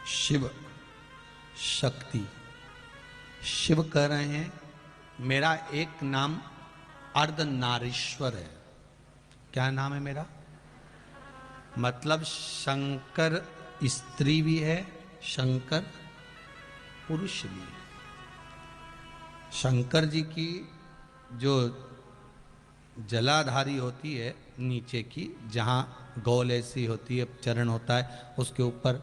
शिव शक्ति। शिव कह रहे हैं मेरा एक नाम अर्धनारीश्वर है। क्या नाम है मेरा? मतलब शंकर स्त्री भी है, शंकर पुरुष भी है। शंकर जी की जो जलाधारी होती है नीचे की, जहां गोल ऐसी होती है, चरण होता है, उसके ऊपर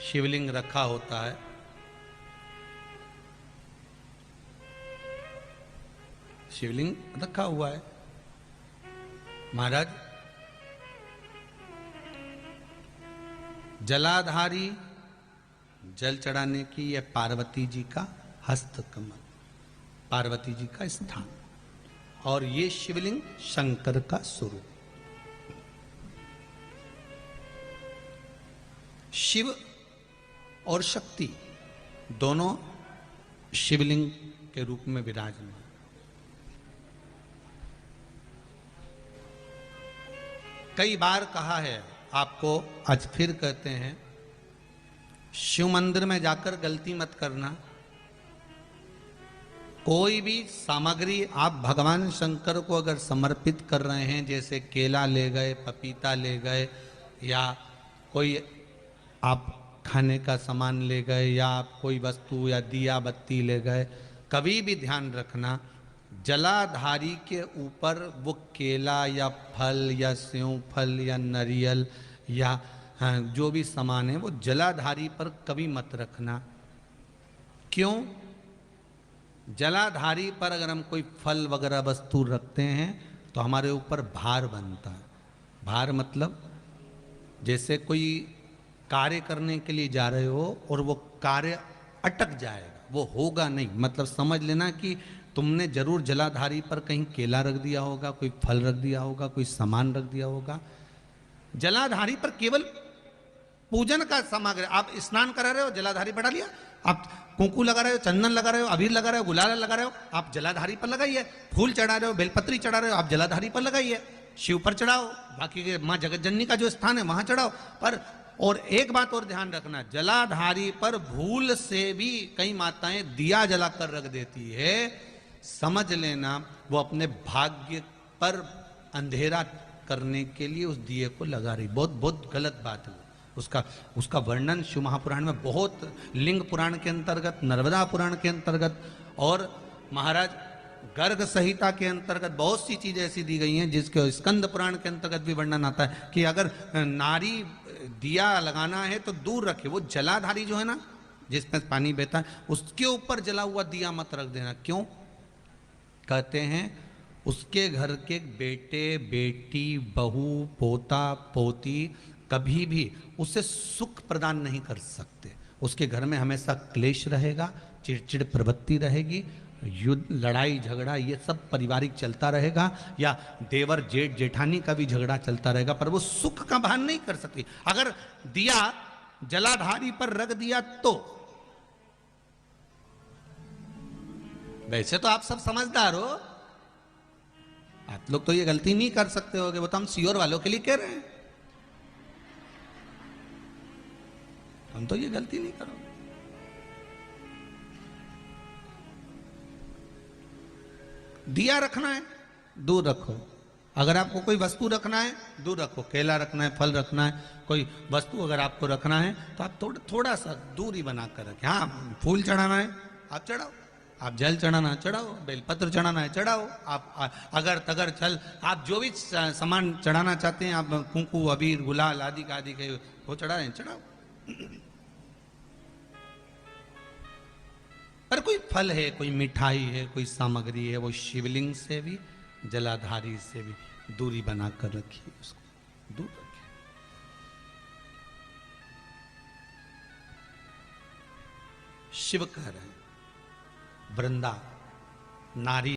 शिवलिंग रखा होता है। शिवलिंग रखा हुआ है। महाराज जलाधारी जल चढ़ाने की यह पार्वती जी का हस्त कमल, पार्वती जी का स्थान, और ये शिवलिंग शंकर का स्वरूप। शिव और शक्ति दोनों शिवलिंग के रूप में विराजमान। कई बार कहा है आपको, आज फिर कहते हैं, शिव मंदिर में जाकर गलती मत करना। कोई भी सामग्री आप भगवान शंकर को अगर समर्पित कर रहे हैं, जैसे केला ले गए, पपीता ले गए, या कोई आप खाने का सामान ले गए, या आप कोई वस्तु या दिया बत्ती ले गए, कभी भी ध्यान रखना जलाधारी के ऊपर वो केला या फल या सेव फल या नारियल या जो भी सामान है वो जलाधारी पर कभी मत रखना। क्यों? जलाधारी पर अगर हम कोई फल वगैरह वस्तु रखते हैं तो हमारे ऊपर भार बनता है। भार मतलब जैसे कोई कार्य करने के लिए जा रहे हो और वो कार्य अटक जाएगा, वो होगा नहीं। मतलब समझ लेना कि तुमने जरूर जलाधारी पर कहीं केला रख दिया होगा, कोई फल रख दिया होगा, कोई सामान रख दिया होगा। जलाधारी पर केवल पूजन का सामग्री, आप स्नान करा रहे हो, जलाधारी पर डालिए। आप कुंकू लगा रहे हो, चंदन लगा रहे हो, अबीर लगा रहे हो, गुलाल लगा रहे हो, आप जलाधारी पर लगाइए। फूल चढ़ा रहे हो, बेलपत्री चढ़ा रहे हो, आप जलाधारी पर लगाइए। शिव पर चढ़ाओ, बाकी के माँ जगत जननी का जो स्थान है वहां चढ़ाओ। पर और एक बात और ध्यान रखना, जलाधारी पर भूल से भी कई माताएं दिया जलाकर रख देती है। समझ लेना वो अपने भाग्य पर अंधेरा करने के लिए उस दिए को लगा रही। बहुत बहुत गलत बात है। उसका वर्णन शिव महापुराण में बहुत, लिंग पुराण के अंतर्गत, नर्मदा पुराण के अंतर्गत और महाराज गर्ग संहिता के अंतर्गत बहुत सी चीजें ऐसी दी गई हैं, जिसके स्कंद पुराण के अंतर्गत भी वर्णन आता है कि अगर नारी दिया लगाना है तो दूर रखे। वो जलाधारी जो है ना, जिसमें पानी बहता है, उसके ऊपर जला हुआ दिया मत रख देना। क्यों? कहते हैं उसके घर के बेटे बेटी, बहू, पोता पोती कभी भी उसे सुख प्रदान नहीं कर सकते। उसके घर में हमेशा क्लेश रहेगा, चिड़चिड़ प्रवृत्ति रहेगी, युद्ध, लड़ाई झगड़ा, ये सब पारिवारिक चलता रहेगा, या देवर जेठ जेठानी का भी झगड़ा चलता रहेगा, पर वो सुख का भान नहीं कर सकती। अगर दिया जलाधारी पर रख दिया तो, वैसे तो आप सब समझदार हो, आप लोग तो ये गलती नहीं कर सकते होगे, वो तो हम सियोर वालों के लिए कह रहे हैं, हम तो ये गलती नहीं करोगे। दिया रखना है दूर रखो। अगर आपको कोई वस्तु रखना है दूर रखो, केला रखना है, फल रखना है, कोई वस्तु अगर आपको रखना है तो आप थोड़ा सा दूरी बनाकर रखें। हाँ, फूल चढ़ाना है आप चढ़ाओ, आप जल चढ़ाना है चढ़ाओ, बेलपत्र चढ़ाना है चढ़ाओ, आप अगर तगर चल, आप जो भी सामान चढ़ाना चाहते हैं, आप कुंकू अबीर गुलाल आदि के वो चढ़ा रहे हैं चढ़ाओ। पर कोई फल है, कोई मिठाई है, कोई सामग्री है, वो शिवलिंग से भी जलाधारी से भी दूरी बनाकर रखिए, उसको दूर रखिए। शिव कह रहे हैं वृंदा नारी